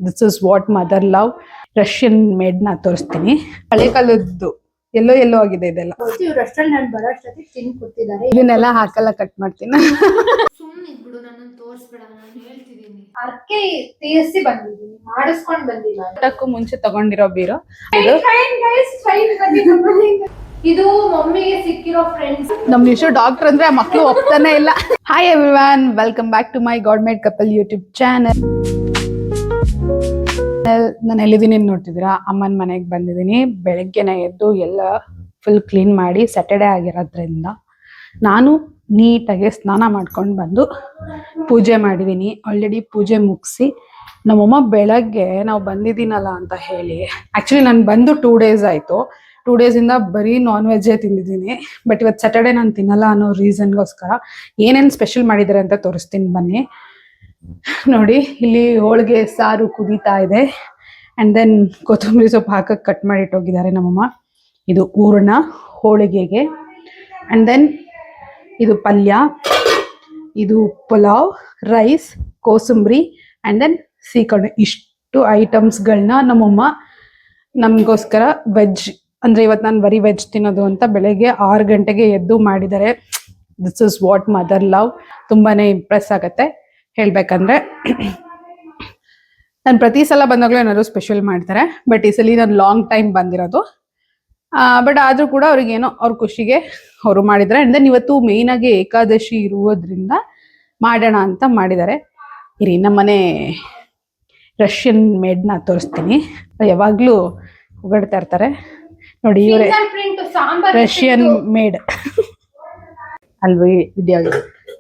This is what mother love. Russian made ನ ತೋರಿಸ್ತೀನಿ. ಹಳೆ ಕಾಲದ್ದು ಎಲ್ಲೋ ಎಲ್ಲೋ ಆಗಿದೆ ಇದೆಲ್ಲ. ರೆಸ್ಟೋರೆಂಟ್ ಬರೋ ಅಷ್ಟೊತ್ತಿಗೆ ತಿಂದು ಕೂತಿದ್ದಾರೆ. ಇದನ್ನೆಲ್ಲ ಹಾಕಲ್ಲ, ಕಟ್ ಮಾಡ್ತೀನಿ. ಸುಮ್ಮನೆ ಇದ್ಬಿಡು, ನನ್ನನ್ನು ತೋರಿಸ್ಬೇಡ, ನಾನು ಹೇಳ್ತಿದ್ದೀನಿ. ಅರ್ಕೆ ತೀರಿಸಿ ಬಂದಿದ್ದೀನಿ, ಮಾಡಿಸ್ಕೊಂಡು ಬಂದಿಲ್ಲ. ಊಟಕ್ಕೂ ಮುಂಚೆ ತಗೊಂಡಿರೋ ಬೀರು ಇದು ಮಮ್ಮಿಗೆ ಸಿಕ್ಕಿರೋ ಫ್ರೆಂಡ್ಸ್. ನಮ್ ನಿಶು ಡಾಕ್ಟರ್ ಅಂದ್ರೆ ಮಕ್ಕಳು ಒಪ್ತಾನೆ ಇಲ್ಲ. Hi everyone, welcome back to my god made couple YouTube channel. ನಾನು ಎಲ್ಲಿದ್ದೀನಿ ನೋಡ್ತಿದ್ದೀರಾ? ಅಮ್ಮನ ಮನೆಗೆ ಬಂದಿದ್ದೀನಿ. ಬೆಳಗ್ಗೆನೆ ಎದ್ದು ಎಲ್ಲ ಫುಲ್ ಕ್ಲೀನ್ ಮಾಡಿ, ಸ್ಯಾಟರ್ಡೆ ಆಗಿರೋದ್ರಿಂದ ನಾನು ನೀಟಾಗಿ ಸ್ನಾನ ಮಾಡ್ಕೊಂಡು ಬಂದು ಪೂಜೆ ಮಾಡಿದ್ದೀನಿ. ಆಲ್ರೆಡಿ ಪೂಜೆ ಮುಗಿಸಿ ನಮ್ಮಮ್ಮ ಬೆಳಗ್ಗೆ ನಾವು ಬಂದಿದ್ದೀನಲ್ಲ ಅಂತ ಹೇಳಿ, ಆ್ಯಕ್ಚುಲಿ ನಾನು ಬಂದು 2 days ಆಯಿತು. 2 days ಬರೀ ನಾನ್ ವೆಜ್ಜೇ ತಿಂದಿದ್ದೀನಿ. ಬಟ್ ಇವತ್ತು ಸ್ಯಾಟರ್ಡೆ ನಾನು ತಿನ್ನಲ್ಲ ಅನ್ನೋ ರೀಸನ್ಗೋಸ್ಕರ ಏನೇನು ಸ್ಪೆಷಲ್ ಮಾಡಿದ್ದಾರೆ ಅಂತ ತೋರಿಸ್ತೀನಿ ಬನ್ನಿ. ನೋಡಿ, ಇಲ್ಲಿ ಹೋಳಿಗೆ ಸಾರು ಕುದೀತಾ ಇದೆ. ಆ್ಯಂಡ್ ದೆನ್ ಕೊತ್ತಂಬರಿ ಸೊಪ್ಪು ಹಾಕಕ್ಕೆ ಕಟ್ ಮಾಡಿಟ್ಟೋಗಿದ್ದಾರೆ ನಮ್ಮಮ್ಮ. ಇದು ಹೂರ್ಣ ಹೋಳಿಗೆಗೆ. ಆ್ಯಂಡ್ ದೆನ್ ಇದು ಪಲ್ಯ, ಇದು ಪಲಾವ್, ರೈಸ್, ಕೋಸಂಬರಿ ಆ್ಯಂಡ್ ದೆನ್ ಸೀಕರಣೆ. ಇಷ್ಟು ಐಟಮ್ಸ್ಗಳನ್ನ ನಮ್ಮಮ್ಮ ನಮಗೋಸ್ಕರ ವೆಜ್, ಅಂದರೆ ಇವತ್ತು ನಾನು ಬರೀ ವೆಜ್ ತಿನ್ನೋದು ಅಂತ ಬೆಳಗ್ಗೆ 6 ಗಂಟೆಗೆ ಎದ್ದು ಮಾಡಿದ್ದಾರೆ. This is what mother love. ತುಂಬಾ ಇಂಪ್ರೆಸ್ ಆಗುತ್ತೆ ಹೇಳ್ಬೇಕಂದ್ರೆ. ನಾನು ಪ್ರತಿ ಸಲ ಬಂದಾಗಲೂ ಏನಾದ್ರು ಸ್ಪೆಷಲ್ ಮಾಡ್ತಾರೆ, ಬಟ್ ಈ ಸಲ ನಾನು ಲಾಂಗ್ ಟೈಮ್ ಬಂದಿರೋದು. ಬಟ್ ಆದರೂ ಕೂಡ ಅವ್ರಿಗೇನೋ ಅವ್ರ ಖುಷಿಗೆ ಅವರು ಮಾಡಿದ್ದಾರೆ. ಆ್ಯಂಡ್ ದೆನ್ ಇವತ್ತು ಮೇಯ್ನಾಗಿ ಏಕಾದಶಿ ಇರುವುದರಿಂದ ಮಾಡೋಣ ಅಂತ ಮಾಡಿದ್ದಾರೆ. ಇರಿ, ನಮ್ಮನೆ ರಷ್ಯನ್ ಮೇಡ್ನ ತೋರಿಸ್ತೀನಿ. ಯಾವಾಗಲೂ ಹೊಗಡ್ತಾ ಇರ್ತಾರೆ ನೋಡಿ, ಇವರೇ ರಷ್ಯನ್ ಮೇಡ್ ಅಲ್ವಿ. ವಿಡಿಯೋ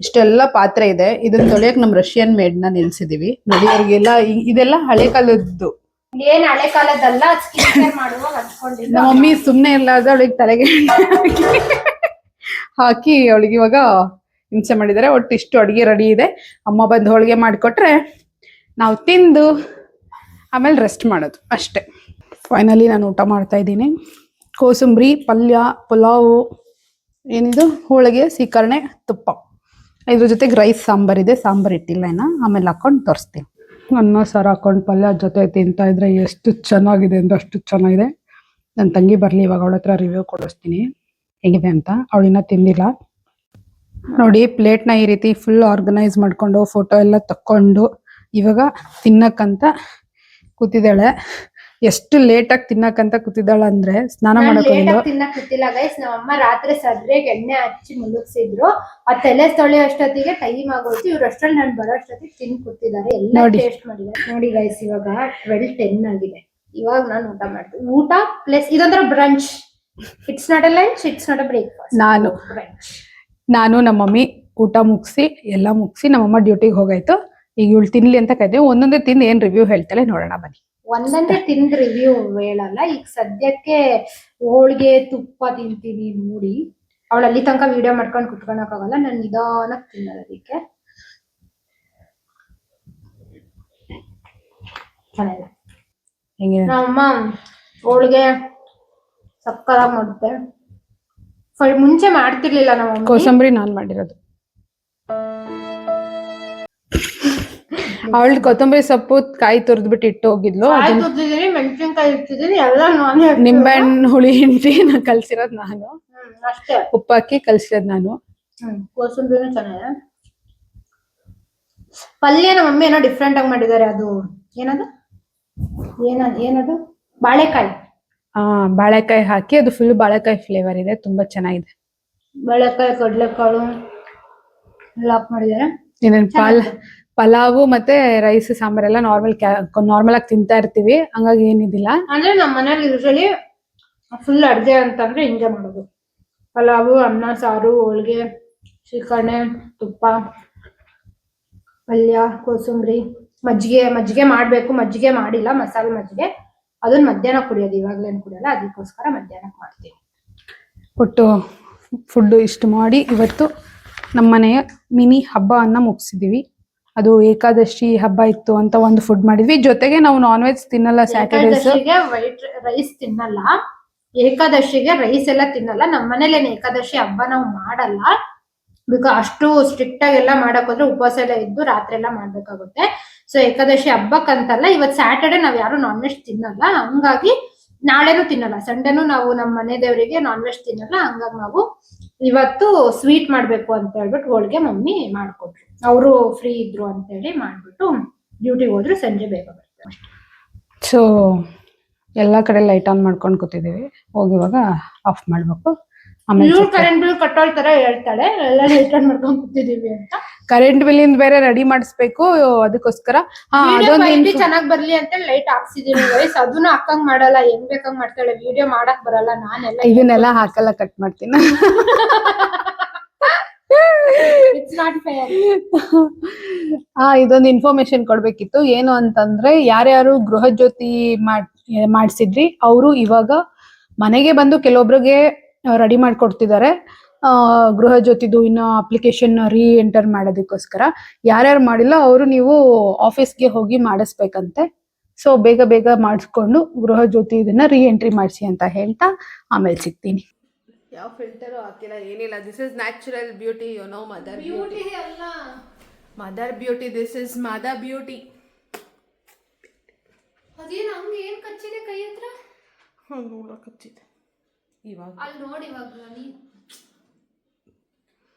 ಇಷ್ಟೆಲ್ಲ ಪಾತ್ರೆ ಇದೆ, ಇದನ್ನ ತೊಳೆಯಕ್ ನಮ್ ರಷ್ಯನ್ ಮೇಡ್ ನ ನಿಲ್ಸಿದೀವಿ ನೋಡಿ. ಅವ್ರಿಗೆಲ್ಲ ಇದೆಲ್ಲ ಹಳೆ ಕಾಲದ್ದು, ಏನ್ ಹಳೆ ಕಾಲದಲ್ಲ, ಮಾಡುವಾಗ ಹಚ್ಕೊಂಡಿಲ್ಲ. ನಮ್ಮ ಮಮ್ಮಿ ಸುಮ್ನೆ ಇರ್ಲಾರ್ದ ಅವಳಿಗೆ ತಲೆಗೆ ಹಾಕಿ ಅವಳಿಗೆ ಇವಾಗ ಹಿಂಸೆ ಮಾಡಿದ್ದಾರೆ. ಒಟ್ಟು ಇಷ್ಟು ಅಡಿಗೆ ರೆಡಿ ಇದೆ. ಅಮ್ಮ ಬಂದು ಹೋಳಿಗೆ ಮಾಡಿಕೊಟ್ರೆ ನಾವು ತಿಂದು ಆಮೇಲೆ ರೆಸ್ಟ್ ಮಾಡೋದು ಅಷ್ಟೇ. ಫೈನಲಿ ನಾನು ಊಟ ಮಾಡ್ತಾ ಇದ್ದೀನಿ. ಕೋಸಂಬರಿ, ಪಲ್ಯ, ಪಲಾವು, ಏನಿದು ಹೋಳಿಗೆ, ಸೀಕರಣೆ, ತುಪ್ಪ. ಇದ್ರ ಜೊತೆಗೆ ರೈಸ್ ಸಾಂಬಾರ್ ಇದೆ. ಸಾಂಬಾರ್ ಇಟ್ಟಿಲ್ಲ ಏನ, ಆಮೇಲೆ ಹಾಕೊಂಡು ತೋರಿಸ್ತೀನಿ. ಅನ್ನ ಸಾರು ಹಾಕೊಂಡು ಪಲ್ಯ ಜೊತೆ ತಿಂತಾ ಇದ್ರೆ ಎಷ್ಟು ಚೆನ್ನಾಗಿದೆ ಅಂದ್ರೆ ಅಷ್ಟು ಚೆನ್ನಾಗಿದೆ. ನನ್ನ ತಂಗಿ ಬರಲಿ, ಇವಾಗ ಅವಳ ಹತ್ರ ರಿವ್ಯೂ ಕೊಡಿಸ್ತೀನಿ ಹೇಗಿದೆ ಅಂತ. ಅವಳಿನ್ನ ತಿಂದಿಲ್ಲ ನೋಡಿ. ಪ್ಲೇಟ್ನ ಈ ರೀತಿ ಫುಲ್ ಆರ್ಗನೈಸ್ ಮಾಡ್ಕೊಂಡು ಫೋಟೋ ಎಲ್ಲ ತಕ್ಕೊಂಡು ಇವಾಗ ತಿನ್ನಕ್ಕಂತ ಕೂತಿದ್ದಾಳೆ. ಎಷ್ಟು ಲೇಟಾಗಿ ತಿನ್ನಕ್ಕಂತ ಕೂತಿದ್ದಾಳ ಅಂದ್ರೆ ಸ್ನಾನ ಮಾಡಕ್ ತಿನ್ನಕ್ ಕೂತಿಲ್ಲ ಗೈಸ್. ನಮ್ಮಮ್ಮ ರಾತ್ರಿ ಸದ್ರೆಗೆ ಎಣ್ಣೆ ಹಚ್ಚಿ ಮುಳುಗಿಸಿದ್ರು. ಆ ತಲೆ ತೊಳೆ ಅಷ್ಟೊತ್ತಿಗೆ ಟೈಮ್ ಆಗೋಯ್ತು. ಇವ್ರು ರೆಸ್ಟೋರೆಂಟ್ ಬರೋ ಅಷ್ಟೊತ್ತಿಗೆ ತಿಂದು ಕೂತಿದ್ದಾರೆ. ಎಲ್ಲ ಟೇಸ್ಟ್ ಮಾಡಿದ್ದಾರೆ ನೋಡಿ ಗೈಸ್. ಇವಾಗ 12:10 ಆಗಿದೆ. ಇವಾಗ ನಾನು ಊಟ ಮಾಡ್ತೀನಿ. ಊಟ ಪ್ಲಸ್ ಇದೊಂಥರ brunch. It's not a lunch, it's not a breakfast. ನಾನು ನಮ್ಮ ಮಮ್ಮಿ ಊಟ ಮುಗಿಸಿ ಎಲ್ಲ ಮುಗಿಸಿ ನಮ್ಮಮ್ಮ ಡ್ಯೂಟಿಗೆ ಹೋಗಾಯ್ತು. ಈಗ ಇವಳು ತಿನ್ಲಿ ಅಂತ ಕೈದೆ. ಒಂದೊಂದೇ ತಿಂದು ಏನ್ ರಿವ್ಯೂ ಹೇಳ್ತಾಳೆ ನೋಡೋಣ ಬನ್ನಿ. ಒಂದೊಂದೇ ತಿಂದ್ ರಿವ್ಯೂ ಹೇಳಲ್ಲ. ಈಗ ಸದ್ಯಕ್ಕೆ ಹೋಳಿಗೆ ತುಪ್ಪ ತಿಂತೀನಿ ನೋಡಿ. ಅವಳು ಅಲ್ಲಿ ತನಕ ವಿಡಿಯೋ ಮಾಡ್ಕೊಂಡು ಕುತ್ಕೊಳಕ್ ಆಗಲ್ಲ. ನಾನು ನಿಧಾನಕ್ಕೆ ತಿನ್ನೋದಕ್ಕೆ ನಮ್ಮಮ್ಮ ಹೋಳಿಗೆ ಸಕ್ಕತ್ತಾಗಿ ಮಾಡುತ್ತೆ. ಮುಂಚೆ ಮಾಡ್ತಿರ್ಲಿಲ್ಲ ನಮ್ಮ ಕೋಸಂಬರಿ ನಾನ್ ಮಾಡಿರೋದು. ಅವಳು ಕೊತ್ತಂಬರಿ ಸೊಪ್ಪು ಕಾಯಿ ತುರಿದ್ಬಿಟ್ಟು ಇಟ್ಟು ಹೋಗಿದ್ಲು. ಮೆಣಸಿನ್ಕಾಯಿ ಇರ್ತಿದ್ದೀನಿ ಎಲ್ಲ ನಾನು. ನಿಂಬೆಹಣ್ಣು ಹುಳಿ ಹಿಂಡಿ ಕಲ್ಸಿರೋದು ನಾನು, ಅಷ್ಟೇ ಉಪ್ಪು ಹಾಕಿ ಕಲ್ಸಿರೋದು ನಾನು. ಕೋಸಂಬರಿನೂ ಚೆನ್ನಾಗಿದೆ. ಪಲ್ಯ ನಮ್ಮ ಮಮ್ಮಿ ಏನೋ ಡಿಫ್ರೆಂಟ್ ಆಗಿ ಮಾಡಿದ್ದಾರೆ. ಅದು ಏನದು ಬಾಳೆಕಾಯಿ. ಬಾಳೆಕಾಯಿ ಹಾಕಿ ಅದು ಫುಲ್ ಬಾಳೆಕಾಯಿ ಫ್ಲೇವರ್ ಇದೆ, ತುಂಬಾ ಚೆನ್ನಾಗಿದೆ. ಬಾಳೆಕಾಯಿ, ಕಡಲೆಕಾಳು ಎಲ್ಲ ಹಾಕಿ ಮಾಡಿದ್ದಾರೆ. ಪಲಾವು ಮತ್ತೆ ರೈಸ್ ಸಾಂಬಾರೆಲ್ಲ ನಾರ್ಮಲ್ ಆಗಿ ತಿಂತಾ ಇರ್ತೀವಿ, ಹಂಗಾಗಿ ಏನಿದಿಲ್ಲ. ಅಂದ್ರೆ ನಮ್ಮ ಮನೇಲಿ ಯೂಶಲಿ ಫುಲ್ ಅಡ್ಗೆ ಅಂತಂದ್ರೆ ಹಿಂಗೆ ಮಾಡೋದು. ಪಲಾವು, ಅನ್ನ ಸಾರು, ಹೋಳಿಗೆ, ಶ್ರೀಕರಣೆ, ತುಪ್ಪ, ಪಲ್ಯ, ಕೋಸಂಬರಿ, ಮಜ್ಜಿಗೆ ಮಾಡ್ಬೇಕು. ಮಜ್ಜಿಗೆ ಮಾಡಿಲ್ಲ, ಮಸಾಲೆ ಮಜ್ಜಿಗೆ. ಅದನ್ನ ಮಧ್ಯಾಹ್ನ ಕುಡಿಯೋದು, ಇವಾಗ್ಲೇನು ಕುಡಿಯಲ್ಲ. ಅದಕ್ಕೋಸ್ಕರ ಮಧ್ಯಾಹ್ನಕ್ಕೆ ಮಾಡ್ತೀನಿ. ಒಟ್ಟು ಫುಡ್ ಇಷ್ಟು ಮಾಡಿ ಇವತ್ತು ನಮ್ಮನೆಯ ಮಿನಿ ಹಬ್ಬವನ್ನ ಮುಗಿಸಿದೀವಿ. ಅದು ಏಕಾದಶಿ ಹಬ್ಬ ಇತ್ತು ಅಂತ ಒಂದು ಫುಡ್ ಮಾಡಿದ್ವಿ. ಜೊತೆಗೆ ನಾವು ನಾನ್ ವೆಜ್ ತಿನ್ನಲ್ಲ. ಸ್ಯಾಟರ್ಡೇಸ್ ವೈಟ್ ರೈಸ್ ತಿನ್ನಲ್ಲ. ಏಕಾದಶಿಗೆ ರೈಸ್ ಎಲ್ಲ ತಿನ್ನಲ್ಲ. ನಮ್ಮ ಮನೇಲಿ ಏಕಾದಶಿ ಹಬ್ಬ ನಾವು ಮಾಡಲ್ಲ. ಬಿಕಾಸ್ ಅಷ್ಟು ಸ್ಟ್ರಿಕ್ಟ್ ಆಗಿ ಎಲ್ಲ ಮಾಡಕ್ ಹೋದ್ರೆ ಉಪವಾಸ ಎಲ್ಲ ಇದ್ದು ರಾತ್ರಿ ಎಲ್ಲ ಮಾಡ್ಬೇಕಾಗುತ್ತೆ. ಸೊ ಏಕಾದಶಿ ಹಬ್ಬಕ್ಕಂತಲ್ಲ, ಇವತ್ ಸ್ಯಾಟರ್ಡೆ ನಾವ್ ಯಾರು ನಾನ್ ವೆಜ್ ತಿನ್ನಲ್ಲ, ಹಂಗಾಗಿ ನಾಳೆನೂ ತಿನ್ನಲ್ಲ. ಸಂಡೇನು ನಾವು ನಮ್ಮ ಮನೆ ದೇವರಿಗೆ ನಾನ್ ವೆಜ್ ತಿನ್ನಲ್ಲ, ಹಂಗಾಗಿ ನಾವು ಇವತ್ತು ಸ್ವೀಟ್ ಮಾಡ್ಬೇಕು ಅಂತ ಹೇಳ್ಬಿಟ್ಟು ಹೋಳಿಗೆ ಮಮ್ಮಿ ಮಾಡ್ಕೊಟ್ರು. ಅವರು ಫ್ರೀ ಇದ್ರು ಅಂತ ಹೇಳಿ ಮಾಡ್ಬಿಟ್ಟು ಡ್ಯೂಟಿಗೆ ಹೋದ್ರು. ಸಂಜೆ ಬೇಗ ಬರ್ತಾರೆ ಅಷ್ಟೇ. ಸೊ ಎಲ್ಲಾ ಕಡೆ ಲೈಟ್ ಆನ್ ಮಾಡ್ಕೊಂಡು ಕೂತಿದೀವಿ. ಹೋಗಿ ಇವಾಗ ಆಫ್ ಮಾಡ್ಬೇಕು. ಆಮೇಲೆ ಕರೆಂಟ್ ಬಿಲ್ ಕಟ್ಟೋಳ್ ತರ ಹೇಳ್ತಾಳೆ, ಎಲ್ಲ ಲೈಟ್ ಆನ್ ಮಾಡ್ಕೊಂಡು ಕೂತಿದೀವಿ ಅಂತ. ಕರೆಂಟ್ ಬಿಲ್ ಇಂದ ಬೇರೆ ರೆಡಿ ಮಾಡಿಸ್ಬೇಕು, ಅದಕ್ಕೋಸ್ಕರ ಚೆನ್ನಾಗ್ ಬರ್ಲಿ ಅಂತ ಲೈಟ್ ಹಾಕ್ಸಿದೀನಿ ಗೈಸ್. ಅದನ್ನ ಹಾಕಂಗ್ ಮಾಡಲ್ಲ, ಹೆಂಗ್ ಬೇಕಂಗ್ ಮಾಡ್ತಾಳೆ. ವಿಡಿಯೋ ಮಾಡಕ್ ಬರಲ್ಲ, ನಾನೆಲ್ಲ ಇದನ್ನೆಲ್ಲ ಹಾಕಲ್ಲ, ಕಟ್ ಮಾಡ್ತೀನಿ. It's not fair. ಇದೊಂದು ಇನ್ಫಾರ್ಮೇಶನ್ ಕೊಡ್ಬೇಕಿತ್ತು. ಏನು ಅಂತಂದ್ರೆ, ಯಾರ್ಯಾರು ಗೃಹ ಜ್ಯೋತಿ ಮಾಡ್ಸಿದ್ರಿ ಅವರು ಇವಾಗ ಮನೆಗೆ ಬಂದು ಕೆಲವೊಬ್ರಿಗೆ ರೆಡಿ ಮಾಡ್ಕೊಡ್ತಿದ್ದಾರೆ ಗೃಹ ಜ್ಯೋತಿದು ಇನ್ನು ಅಪ್ಲಿಕೇಶನ್ ರೀ ಎಂಟರ್ ಮಾಡೋದಕ್ಕೋಸ್ಕರ. ಯಾರ್ಯಾರು ಮಾಡಿಲ್ಲ ಅವರು ನೀವು ಆಫೀಸ್ಗೆ ಹೋಗಿ ಮಾಡಿಸ್ಬೇಕಂತೆ. ಸೊ ಬೇಗ ಬೇಗ ಮಾಡಿಸ್ಕೊಂಡು ಗೃಹ ಜ್ಯೋತಿ ಇದನ್ನ ರೀ ಎಂಟ್ರಿ ಮಾಡಿಸಿ ಅಂತ ಹೇಳ್ತಾ ಆಮೇಲೆ ಸಿಗ್ತೀನಿ. ಯಾವ ಫಿಲ್ಟರು ಹಾಕಿಲ್ಲ, ಏನಿಲ್ಲ. This is natural beauty, you know. Mother beauty ಅಲ್ಲ, mother beauty. This is mother beauty. ಅದೇನು ಹಂಗೆ ಏನ್ ಕಚ್ಚಿದೆ ಕೈ ಹತ್ರ? ಕಚ್ಚಿದೆ ಇವಾಗ. ಅಲ್ಲಿ ನೋಡಿ, ಇವಾಗ ನೀ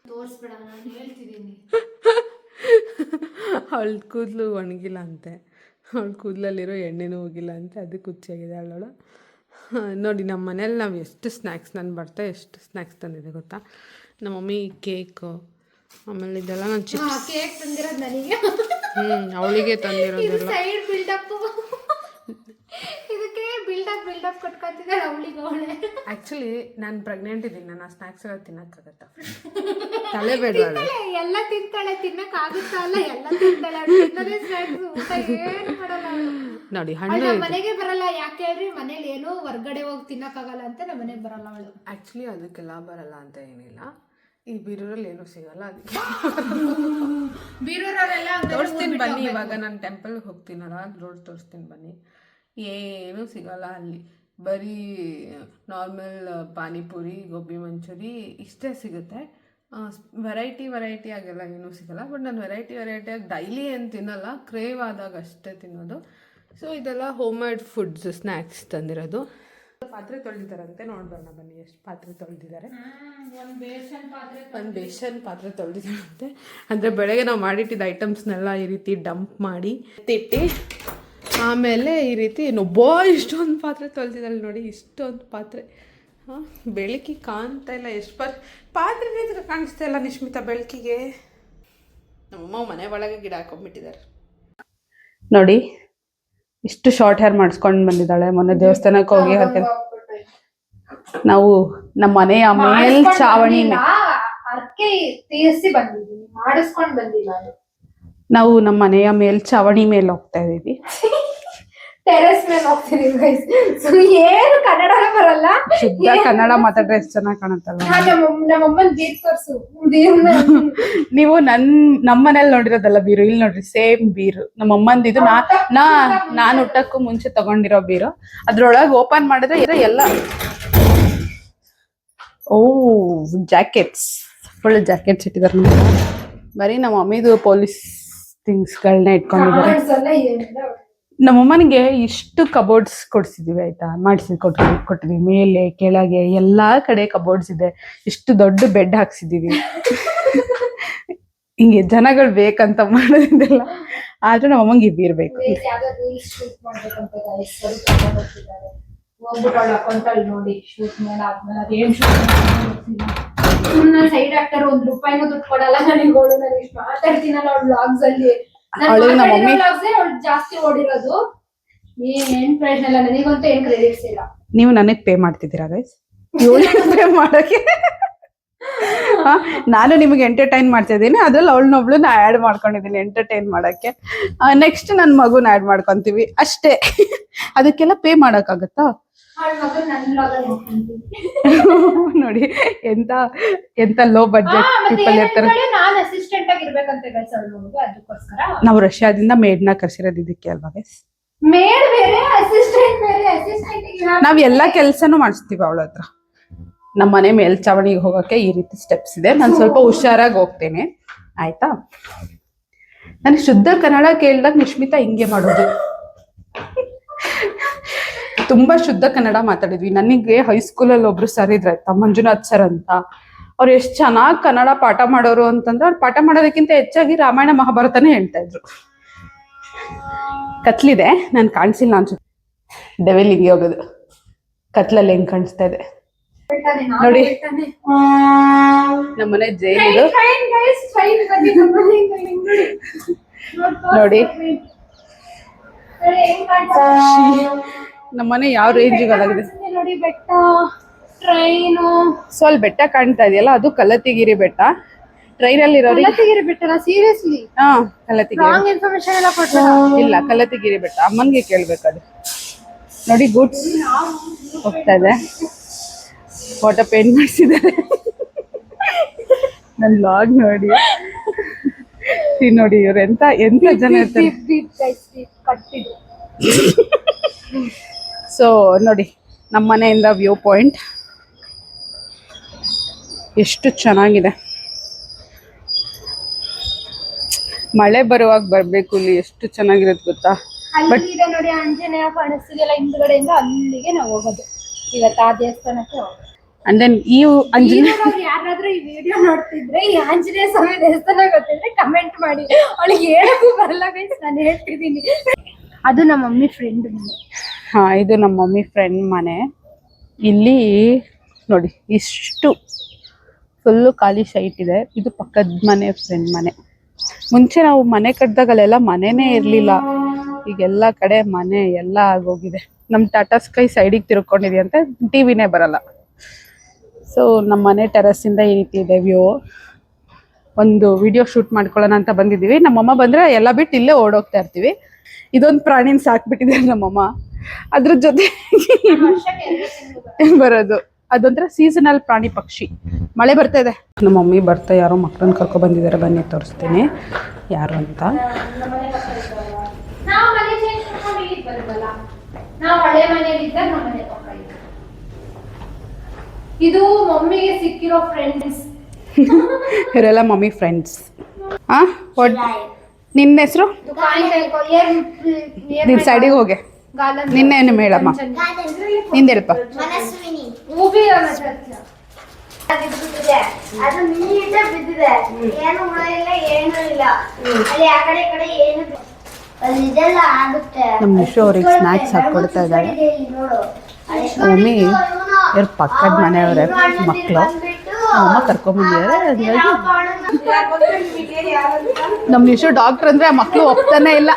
ತೋರಿಸ್ಬೇಡ, ನಾನು ಹೇಳ್ತಿದ್ದೀನಿ. ಅವಳ ಕೂದಲು ಒಣಗಿಲ್ಲ ಅಂತೆ, ಅವಳ ಕೂದಲಲ್ಲಿರೋ ಎಣ್ಣೆನೂ ಹೋಗಿಲ್ಲ ಅಂತೆ, ಅದಕ್ಕೆ ಹುಚ್ಚಾಗಿದೆ ಅವಳು. ನೋಡಿ, ನಮ್ಮ ಮನೇಲಿ ನಾವು ಎಷ್ಟು ಸ್ನ್ಯಾಕ್ಸ್, ನನ್ನ ಬರ್ತಾ ಎಷ್ಟು ಸ್ನ್ಯಾಕ್ಸ್ ತಂದಿದೆ ಗೊತ್ತಾ? ನಮ್ಮ ಮಮ್ಮಿ ಕೇಕು, ಆಮೇಲೆ ಇದೆಲ್ಲ ನಾನು ಚಿಪ್ಸ್. ಕೇಕ್ ತಂದಿರೋದು ನನಗೆ, ಅವಳಿಗೆ ತಂದಿರೋದೆಲ್ಲ. ಸೈಡ್ ಬಿಲ್ಡಪ್, ಇದಕ್ಕೆ ಬಿಲ್ಡಪ್ ಕೊಟ್ಕೊತಿದ್ದಾರೆ ಅವಳಿಗೆ ಅವಳೆ. ಆಕ್ಚುಲಿ ನಾನು ಪ್ರೆಗ್ನೆಂಟ್ ಇದ್ದೀನಿ, ನಾನು ಆ ಸ್ನ್ಯಾಕ್ಸ್ ಎಲ್ಲ ತಿನ್ನಕ್ಕಾಗತ್ತಾ? ತಲೆ ಬೇಡ, ಎಲ್ಲ ತಿಂತಾಳೆ, ತಿನ್ನಕ್ ಆಗುತ್ತಾ? ಅಲ್ಲ, ಎಲ್ಲ ತಿಂತಾಳೆ, ಊಟ ಏನು ಮಾಡಲ್ಲ ನೋಡಿ. ಹಣ್ಣು ಮನೆಗೆ ಬರಲ್ಲ. ಯಾಕೆ ಹೇಳ್ರಿ, ಮನೇಲಿ ಏನೋ ಹೊರ್ಗಡೆ ಹೋಗಿ ತಿನ್ನಕ್ಕಾಗಲ್ಲ ಅಂತ ನಮ್ಮ ಮನೆಗೆ ಬರಲ್ಲ ಅವಳು. ಆಕ್ಚುಲಿ ಅದಕ್ಕೆಲ್ಲ ಬರಲ್ಲ ಅಂತ ಏನಿಲ್ಲ, ಈ ಬೀರೂರಲ್ಲಿ ಏನೂ ಸಿಗಲ್ಲ, ಅದಕ್ಕೆ ಬೀರೂರವರೆಲ್ಲ ತೋರಿಸ್ತೀನಿ ಬನ್ನಿ. ಇವಾಗ ನಾನು ಟೆಂಪಲ್ಗೆ ಹೋಗ್ತೀನಲ್ಲ, ರೋಡ್ ತೋರಿಸ್ತೀನಿ ಬನ್ನಿ. ಏನೂ ಸಿಗಲ್ಲ ಅಲ್ಲಿ, ಬರೀ ನಾರ್ಮಲ್ ಪಾನಿಪುರಿ, ಗೋಬಿ ಮಂಚೂರಿ ಇಷ್ಟೇ ಸಿಗುತ್ತೆ. ವೆರೈಟಿ ಆಗೆಲ್ಲ ಏನೂ ಸಿಗಲ್ಲ. ಬಟ್ ನಾನು ವೆರೈಟಿಯಾಗಿ ಡೈಲಿ ಏನು ತಿನ್ನಲ್ಲ, ಕ್ರೇವ್ ಆದಾಗ ಅಷ್ಟೇ ತಿನ್ನೋದು. ಸೊ ಇದೆಲ್ಲ ಹೋಮ್ ಮೇಡ್ ಫುಡ್ಸ್, ಸ್ನ್ಯಾಕ್ಸ್ ತಂದಿರೋದು. ಪಾತ್ರೆ ತೊಳೆದಿದ್ದಾರಂತೆ, ನೋಡ್ಬರೋಣ ಬನ್ನಿ ಎಷ್ಟು ಪಾತ್ರೆ ತೊಳೆದಿದ್ದಾರೆ. ಒಂದು ಬೇಸನ್ ಪಾತ್ರೆ ತೊಳೆದಿದ್ದಾರಂತೆ. ಅಂದರೆ ಬೆಳಗ್ಗೆ ನಾವು ಮಾಡಿಟ್ಟಿದ್ದ ಐಟಮ್ಸ್ನೆಲ್ಲ ಈ ರೀತಿ ಡಂಪ್ ಮಾಡಿ ತಿಟ್ಟಿ, ಆಮೇಲೆ ಈ ರೀತಿ ಇಷ್ಟೊಂದು ಪಾತ್ರೆ ತೊಳೆದಿದ್ದಾಳೆ ನೋಡಿ, ಇಷ್ಟೊಂದು ಪಾತ್ರೆ. ಬೆಳಕಿಗೆ ಕಾಣ್ತಾ ಇಲ್ಲ, ಎಷ್ಟು ಪಾತ್ರೆನೇ ಕಾಣಿಸ್ತಾ ಇಲ್ಲ ನಿಶ್ಮಿತಾ ಬೆಳಕಿಗೆ. ನಮ್ಮಮ್ಮ ಮನೆ ಒಳಗೆ ಗಿಡ ಹಾಕೊಂಡ್ಬಿಟ್ಟಿದ್ದಾರೆ ನೋಡಿ. ಇಷ್ಟು ಶಾರ್ಟ್ ಹೇರ್ ಮಾಡಿಸ್ಕೊಂಡು ಬಂದಿದ್ದಾಳೆ. ಮೊನ್ನೆ ದೇವಸ್ಥಾನಕ್ಕೆ ಹೋಗಿ ನಾವು ನಮ್ಮ ಮನೆಯ ಮೇಲ್ಛಾವಣಿ ಮಾಡಿಸ್ಕೊಂಡು ಬಂದಿಲ್ಲ. ನಾವು ನಮ್ಮ ಮನೆಯ ಮೇಲ್ಛಾವಣಿ ಮೇಲೆ ಹೋಗ್ತಾ ಇದೀವಿ. ಟೆರೆಸ್ ಮೇಲೆ ಹೋಗ್ತಿದೀವಿ ಗೈಸ್. ಏನು ಕನ್ನಡನೇ ಬರಲ್ಲ, ಶುದ್ಧ ಕನ್ನಡ ಮಾತಾಡ್ರೆ ಎಷ್ಟು ಚೆನ್ನಾಗಿ ಕಾಣುತ್ತಲ್ಲ. ನಮ್ಮಮ್ಮನ್ ಬೀರ್ ತೋರ್ಸು. ನೀವು ನಮ್ಮ ಮನೇಲಿ ನೋಡಿರೋದಲ್ಲ ಬೀರು, ಇಲ್ಲಿ ನೋಡ್ರಿ ಸೇಮ್ ಬೀರು ನಮ್ಮಮ್ಮಂದು. ಇದು ನಾನು ಹುಟ್ಟಕ್ಕೂ ಮುಂಚೆ ತಗೊಂಡಿರೋ ಬೀರು. ಅದ್ರೊಳಗೆ ಓಪನ್ ಮಾಡಿದ್ರೆ ಎಲ್ಲ ಜಾಕೆಟ್ಸ್, ಫುಲ್ ಜಾಕೆಟ್ಸ್ ಇಟ್ಟಿದ್ದಾರೆ. ಬರೀ ನಮ್ಮ ಮಮ್ಮಿದು ಪೊಲೀಸ್ ಥಿಂಗ್ಸ್ಗಳನ್ನ ಇಟ್ಕೊಂಡಿದ್ದಾರೆ. ನಮ್ಮಮ್ಮನಿಗೆ ಇಷ್ಟು ಕಬೋರ್ಡ್ಸ್ ಕೊಡ್ಸಿದೀವಿ ಆಯ್ತಾ, ಕೊಟ್ಟಿದೀವಿ. ಮೇಲೆ ಕೆಳಗೆ ಎಲ್ಲಾ ಕಡೆ ಕಬೋರ್ಡ್ಸ್ ಇದೆ. ಇಷ್ಟು ದೊಡ್ಡ ಬೆಡ್ ಹಾಕ್ಸಿದೀವಿ. ಹಿಂಗೆ ಜನಗಳು ಬೇಕಂತ ಮಾಡೋದಿಲ್ಲ, ಆದ್ರೂ ನಮ್ಮಮ್ಮಂಗೆ ಇರ್ಬೇಕು. ಸೈಡ್ ಆಕ್ಟರ್ ₹1 ದುಡ್ಡು ಕೊಡಲ್ಲ ನನಗೆ. ಮಾತಾಡ್ತೀನಲ್ಲ ಅವ್ಳ ವ್ಲಾಗ್ಸ್ ಅಲ್ಲಿ, ಜಾಸ್ತಿ ಓಡಿರೋದು. ಏನ್ ಪ್ರಯೋಜನ ಇಲ್ಲ, ನನಗಂತೂ ಏನ್ ಕ್ರೆಡಿಟ್ಸ್ ಇಲ್ಲ. ನೀವು ನನಗ್ ಪೇ ಮಾಡ್ತಿದ್ದೀರಾ ಗೈಸ್? ಪೇ ಮಾಡಕ್ಕೆ ನಾನು ನಿಮಗೆ ಎಂಟರ್ಟೈನ್ ಮಾಡ್ತಾ ಇದ್ದೀನಿ. ಅದ್ರಲ್ಲಿ ಅವಳನ್ನೊಬ್ಳನ್ನ ಆ್ಯಡ್ ಮಾಡ್ಕೊಂಡಿದ್ದೀನಿ ಎಂಟರ್ಟೈನ್ ಮಾಡಕ್ಕೆ. ನೆಕ್ಸ್ಟ್ ನನ್ನ ಮಗುನ ಆ್ಯಡ್ ಮಾಡ್ಕೊಂತೀವಿ ಅಷ್ಟೇ. ಅದಕ್ಕೆಲ್ಲ ಪೇ ಮಾಡಕ್ಕಾಗತ್ತಾ? ನೋಡಿ ಎಂತ ಲೋ ಬಡ್ಜೆಟ್ ಪೀಪಲ್ ಇರ್ತಾರೆ. ನಾವು ರಷ್ಯಾದಿಂದ ಮೇಡ್ನ ಕರ್ಸಿರೋದು ಇದಕ್ಕೆ ಅಲ್ವಾ ಗೈಸ್? ನಾವ್ ಎಲ್ಲಾ ಕೆಲ್ಸನೂ ಮಾಡಿಸ್ತೀವಿ ಅವಳ ಹತ್ರ. ನಮ್ಮ ಮನೆ ಮೇಲ್ಚಾವಣಿಗೆ ಹೋಗಕ್ಕೆ ಈ ರೀತಿ ಸ್ಟೆಪ್ಸ್ ಇದೆ. ನಾನು ಸ್ವಲ್ಪ ಹುಷಾರಾಗಿ ಹೋಗ್ತೇನೆ ಆಯ್ತಾ. ನನಗೆ ಶುದ್ಧ ಕನ್ನಡ ಕೇಳಿದಾಗ ನಿಶ್ಮಿತಾ ಹಿಂಗೆ ಮಾಡೋದು. ತುಂಬಾ ಶುದ್ಧ ಕನ್ನಡ ಮಾತಾಡಿದ್ವಿ. ನನಗೆ ಹೈಸ್ಕೂಲಲ್ಲಿ ಒಬ್ರು ಸರ್ ಇದ್ರು ಆಯ್ತಾ, ಮಂಜುನಾಥ್ ಸರ್ ಅಂತ. ಅವ್ರು ಎಷ್ಟು ಚೆನ್ನಾಗಿ ಕನ್ನಡ ಪಾಠ ಮಾಡೋರು ಅಂತಂದ್ರೆ, ಅವ್ರು ಪಾಠ ಮಾಡೋದಕ್ಕಿಂತ ಹೆಚ್ಚಾಗಿ ರಾಮಾಯಣ ಮಹಾಭಾರತನೇ ಹೇಳ್ತಾ ಇದ್ರು. ಕತ್ಲಿದೆ, ನಾನು ಕಾಣಿಸಿಲ್ಲ ಅನ್ಸುತ್ತೆ. ಡೆವಿಲ್ ಹಿಂಗೆ ಹೋಗೋದು, ಕತ್ಲಲ್ಲಿ ಹೆಂಗ್ ಕಾಣಿಸ್ತಾ ಇದೆ ನೋಡಿ. ನಮ್ಮನೆ ಜೈಲಿದು ನೋಡಿ. ನಮ್ಮನೆ ಯಾವ ರೇಂಜಿಗೆ ಅದಾಗಿದೆ ನೋಡಿ. ಬೆಟ್ಟ, ಟ್ರೈನು. ಸೊ ಅಲ್ಲಿ ಬೆಟ್ಟ ಕಾಣ್ತಾ ಇದೆಯಲ್ಲ, ಅದು ಕಲ್ಲತ್ತಿಗಿರಿ ಬೆಟ್ಟ. ಟ್ರೈನ್ ಅಲ್ಲಿ ಇರೋದು ಕಲ್ಲತ್ತಿಗಿರಿ ಬೆಟ್ಟನ? ಸೀರಿಯಸ್ಲಿ? ಹಾ, ಕಲ್ಲತ್ತಿಗಿರಿ. ರಾಂಗ್ ಇನ್ಫಾರ್ಮೇಶನ್ ಎಲ್ಲ ಕೊಡ್ತಾರ? ಇಲ್ಲ, ಕಲ್ಲತ್ತಿಗಿರಿ ಬೆಟ್ಟ. ಅಮ್ಮನ್ಗೆ ಕೇಳ್ಬೇಕದು. ನೋಡಿ, ಗೂಡ್ಸ್ ಹೋಗ್ತಾ ಇದೆ. ಫೋಟೋ ಪೇಂಟ್ ಮಾಡಿಸಿದ್ದಾರೆ. ನನ್ ಲಾಗ್ ನೋಡಿ. ನೋಡಿ ಇವ್ರು ಎಂತ ಜನ ಇರ್ತಾರೆ. ಸೊ ನೋಡಿ, ನಮ್ಮ ಮನೆಯಿಂದ ವ್ಯೂ ಪಾಯಿಂಟ್ ಎಷ್ಟು ಚೆನ್ನಾಗಿದೆ. ಮಳೆ ಬರುವಾಗ ಬರ್ಬೇಕು ಇಲ್ಲಿ, ಎಷ್ಟು ಚೆನ್ನಾಗಿರೋದು ಗೊತ್ತಾ. ಅಲ್ಲಿದೆ ನೋಡಿ ಆಂಜನೇಯ ಕಾಣಿಸ್ತಿದೆಯಲ್ಲ ಹಿಂದ್ಗಡೆಯಿಂದ, ಅಲ್ಲಿಗೆ ನಾವು ಹೋಗೋದು ಇವತ್ತು, ಆ ದೇವಸ್ಥಾನಕ್ಕೆ ಹೋಗೋದು. ಅಂಡ್ ದೆನ್ ಈ ಆಂಜನೇಯ, ಯಾರಾದ್ರೂ ಈ ವಿಡಿಯೋ ನೋಡ್ತಿದ್ರೆ ಈ ಆಂಜನೇಯ ಸ್ವಾಮಿ ದೇವಸ್ಥಾನ ಗೊತ್ತಿದ್ರೆ ಕಮೆಂಟ್ ಮಾಡಿ. ಅವಳಿಗೆ ಹೇಳಕ್ಕೂ ಬರಲ್ಲ ಗೈಸ್, ನಾನು ಹೇಳ್ತಿದ್ದೀನಿ. ಅದು ನಮ್ಮ ಮಮ್ಮಿ ಫ್ರೆಂಡ್ ಮನೆ. ಹಾ, ಇದು ನಮ್ಮ ಮಮ್ಮಿ ಫ್ರೆಂಡ್ ಮನೆ. ಇಲ್ಲಿ ನೋಡಿ, ಇಷ್ಟು ಫುಲ್ಲು ಖಾಲಿ ಸೈಟ್ ಇದೆ. ಇದು ಪಕ್ಕದ ಮನೆ ಫ್ರೆಂಡ್ ಮನೆ. ಮುಂಚೆ ನಾವು ಮನೆ ಕಟ್ಟಿದಾಗಲೆಲ್ಲ ಮನೆನೇ ಇರಲಿಲ್ಲ. ಈಗೆಲ್ಲ ಕಡೆ ಮನೆ ಎಲ್ಲ ಆಗೋಗಿದೆ. ನಮ್ಮ ಟಾಟಾ ಸ್ಕೈ ಸೈಡಿಗೆ ತಿರ್ಕೊಂಡಿದೆಯಂತೆ, ಟಿವಿನೇ ಬರಲ್ಲ. ಸೊ ನಮ್ಮ ಮನೆ ಟೆರಸ್ಸಿಂದ ಈ ರೀತಿ ಇದೆ ವ್ಯೂ. ಒಂದು ವಿಡಿಯೋ ಶೂಟ್ ಮಾಡ್ಕೊಳ್ಳೋಣ ಅಂತ ಬಂದಿದ್ದೀವಿ. ನಮ್ಮಮ್ಮ ಬಂದರೆ ಎಲ್ಲ ಬಿಟ್ಟು ಇಲ್ಲೇ ಓಡೋಗ್ತಾ ಇರ್ತೀವಿ. ಇದೊಂದು ಪ್ರಾಣಿನ ಸಾಕ್ಬಿಟ್ಟಿದ್ದಾರೆ ನಮ್ಮಮ್ಮ. ಅದ್ರ ಜೊತೆ ಬರೋದು ಅದೊಂಥರ ಸೀಸನಲ್ ಪ್ರಾಣಿ ಪಕ್ಷಿ. ಮಳೆ ಬರ್ತಾ ಇದೆ. ನಮ್ಮ ಮಮ್ಮಿ ಬರ್ತಾ ಯಾರೋ ಮಕ್ಕಳನ್ನ ಕರ್ಕೊ ಬಂದಿದ್ದಾರೆ. ಬನ್ನಿ ತೋರಿಸ್ತೀನಿ ಯಾರು ಅಂತ. ಇದು ಮಮ್ಮಿಗೆ ಸಿಕ್ಕಿರೋ ಫ್ರೆಂಡ್ಸ್. ಇವರೆಲ್ಲ ಮಮ್ಮಿ ಫ್ರೆಂಡ್ಸ್. ನಿನ್ನ ಹೆಸರು? ನಿನ್ ಸೈಡಿಗೆ ಹೋಗಿ. ನಿನ್ನೇನು ಮೇಡಮ್ಮ, ನಿಂದೆಳಪ್ಪ. ಅದು ನೀಟಾಗಿ ಬಿದ್ದಿದೆ, ಏನು ಇಲ್ಲ, ಏನು ಇಲ್ಲ. ಅಲ್ಲಿ ಆ ಕಡೆ ಈ ಕಡೆ ಏನು ಇದೆಲ್ಲ ಆಗುತ್ತೆ. ನಮ್ಮ ನಿಶು ಅವ್ರಿಗೆ ಸ್ನ್ಯಾಕ್ಸ್ ಹಾಕೊಡ್ತಾ ಇದ್ದಾರೆ. ಮಮ್ಮಿ ಇವ್ರ ಪಕ್ಕದ ಮನೆಯವರೇ ಮಕ್ಕಳು, ಅಮ್ಮ ಕರ್ಕೊಂಡ್ಬಂದಿದ್ದಾರೆ. ನಮ್ಮ ನಿಶು ಡಾಕ್ಟರ್ ಅಂದ್ರೆ ಮಕ್ಕಳು ಒಪ್ತಾನೆ ಇಲ್ಲ.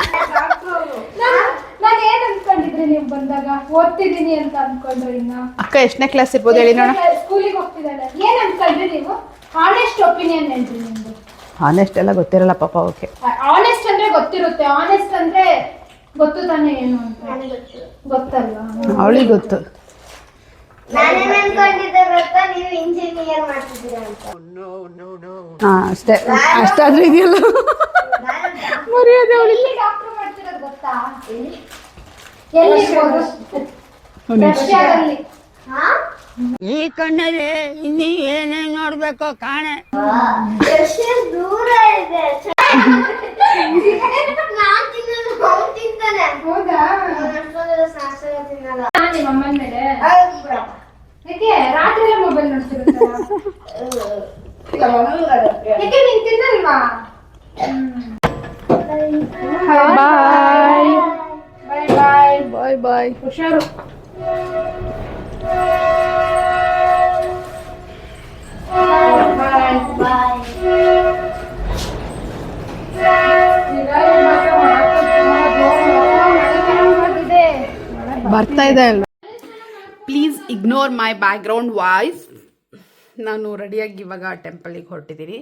ನಾನು ಏನ್ ಅನ್ಕೊಂಡಿದ್ರಿ ನೀವು ಬಂದಾಗ? ಓದ್ತಿದೀನಿ ಅಂತ ಅನ್ಕೊಂಡ್ರಿ. ಇನ್ನ ಅಕ್ಕ ಎಷ್ಟನೇ ಕ್ಲಾಸ್ ಇರ್ಬೋದು ಹೇಳಿ ನೋಡ? ಸ್ಕೂಲಿಗೆ ಹೋಗ್ತಿದ್ದಾಳೆ. ಏನ್ ಅನ್ಕೊಂಡ್ರಿ ನೀವು? ಆನೆಸ್ಟ್ ಒಪಿನಿಯನ್ ಹೇಳ್ರಿ ನಿಮ್ದು. ಆನೆಸ್ಟ್ ಎಲ್ಲ ಗೊತ್ತಿರಲ್ಲ ಪಾಪ. ಓಕೆ, ಆನೆಸ್ಟ್ ಅಂದ್ರೆ ಗೊತ್ತಿರುತ್ತೆ. ಆನೆಸ್ಟ್ ಅಂದ್ರೆ ಗೊತ್ತು ತಾನೆ ಏನು ಅಂತ. ಗೊತ್ತಲ್ವಾ? ಅವಳಿಗೆ ಗೊತ್ತು. ನಾನೇನ್ ಅನ್ಕೊಂಡಿದ್ದೆ ಗೊತ್ತಾ, ನೀವು ಇಂಜಿನಿಯರ್ ಮಾಡ್ತಿದ್ದೀರಾ ಅಂತ. ಹಾ, ಅಷ್ಟೇ. ಅಷ್ಟಾದ್ರೂ ಇದೆಯಲ್ಲ ಮರ್ಯಾದೆ ಅವಳಿಗೆ. ಡಾಕ್ಟರ್ ಮಾಡ್ತಿರೋದು ಗೊತ್ತಾ? ಎಲ್ಲಿ ರಷ್ಯಾದಲ್ಲಿ. ಈ ಕಣ್ಣಲ್ಲಿ ಇನ್ನೀ ಏನೇನ್ ನೋಡ್ಬೇಕೋ ಕಾಣೆ. ಎಷ್ಟು ದೂರ ಇದೆ. ನಾನ್ ತಿನ್ನಲ್ಲ, ಅವ್ನು ತಿಂತಾನೆ. ಹೌದಾ? ತಿನ್ನಲ್ಲ. ನಿಮ್ಮ ಅಮ್ಮನ ಮೇಲೆ ಯಾಕೆ ರಾತ್ರಿ ಎಲ್ಲ ಮೊಬೈಲ್ ನೋಡ್ತಿರುತ್ತಲ್ಲ? ಯಾಕೆ ನೀನ್ ತಿನ್ನಲ್ವಾ? ಬಾಯ್ ಬಾಯ್ ಬಾಯ್ ಬಾಯ್ ಬಾಯ್. ಹುಷಾರು. ಬಾಯ್ ಬಾಯ್. ಬರ್ತಾ ಇದೆ ಅಲ್ವಾ? Please ignore my background voice. ನಾನು ರೆಡಿಯಾಗಿ ಇವಾಗ ಟೆಂಪಲಿಗೆ ಹೊರಟಿದ್ದೀನಿ.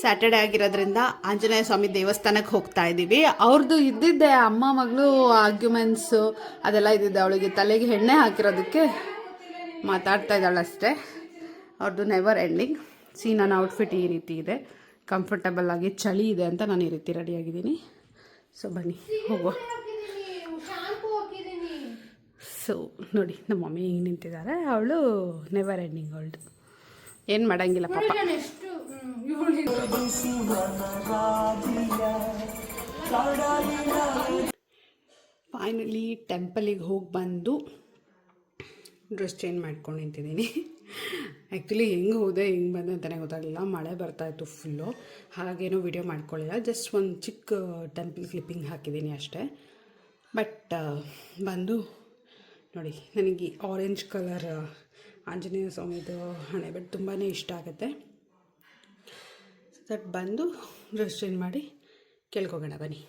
ಸ್ಯಾಟರ್ಡೆ ಆಗಿರೋದ್ರಿಂದ ಆಂಜನೇಯ ಸ್ವಾಮಿ ದೇವಸ್ಥಾನಕ್ಕೆ ಹೋಗ್ತಾ ಇದ್ದೀವಿ. ಅವ್ರದ್ದು ಇದ್ದಿದ್ದೆ ಅಮ್ಮ ಮಗಳು ಆರ್ಗ್ಯುಮೆಂಟ್ಸು ಅದೆಲ್ಲ ಇದ್ದಿದ್ದೆ. ಅವಳಿಗೆ ತಲೆಗೆ ಎಣ್ಣೆ ಹಾಕಿರೋದಕ್ಕೆ ಮಾತಾಡ್ತಾ ಇದ್ದಾಳೆ ಅಷ್ಟೇ. ಅವ್ರದ್ದು ನೆವರ್ ಎಂಡಿಂಗ್. ನನ್ನ ಔಟ್ಫಿಟ್ ಈ ರೀತಿ ಇದೆ. ಕಂಫರ್ಟಬಲ್ ಆಗಿ ಚಳಿ ಇದೆ ಅಂತ ನಾನು ಈ ರೀತಿ ರೆಡಿಯಾಗಿದ್ದೀನಿ. ಸೊ ಬನ್ನಿ ಹೋಗುವ. ಸೊ ನೋಡಿ ನಮ್ಮ ಮಮ್ಮಿ ಹಿಂಗೆ ನಿಂತಿದ್ದಾರೆ. ಅವಳು ನೆವರ್ ಎಂಡಿಂಗ್ ಅವಳ್ದು. ಏನು ಮಾಡಂಗಿಲ್ಲ ಪಾಪ. ನಾನು ಎಷ್ಟು ಫೈನಲಿ ಟೆಂಪಲಿಗೆ ಹೋಗಿ ಬಂದು ಡ್ರೆಸ್ ಚೇಂಜ್ ಮಾಡ್ಕೊಂಡು ನಿಂತಿದ್ದೀನಿ. ಆ್ಯಕ್ಚುಲಿ ಹೆಂಗೆ ಹೋದೆ ಹೆಂಗೆ ಬಂದೆ ಅಂತಲೇ ಗೊತ್ತಾಗಲಿಲ್ಲ. ಮಳೆ ಬರ್ತಾಯಿತ್ತು ಫುಲ್ಲು, ಹಾಗೇನೋ ವಿಡಿಯೋ ಮಾಡ್ಕೊಳ್ಳಿಲ್ಲ. ಜಸ್ಟ್ ಒಂದು ಚಿಕ್ಕ ಟೆಂಪಲ್ ಕ್ಲಿಪ್ಪಿಂಗ್ ಹಾಕಿದ್ದೀನಿ ಅಷ್ಟೇ. ಬಟ್ ಬಂದು ನೋಡಿ, ನನಗೆ ಆರೆಂಜ್ ಕಲರ್ ಆಂಜನೇಯ ಸ್ವಾಮಿದು ಹಣೆಬಟ್ಟು ತುಂಬಾ ಇಷ್ಟ ಆಗುತ್ತೆ. ದಟ್ ಬಂದು ಡ್ರೆಸ್ ಚೇಂಜ್ ಮಾಡಿ ಕೇಳ್ಕೊಗೋಣ ಬನ್ನಿ.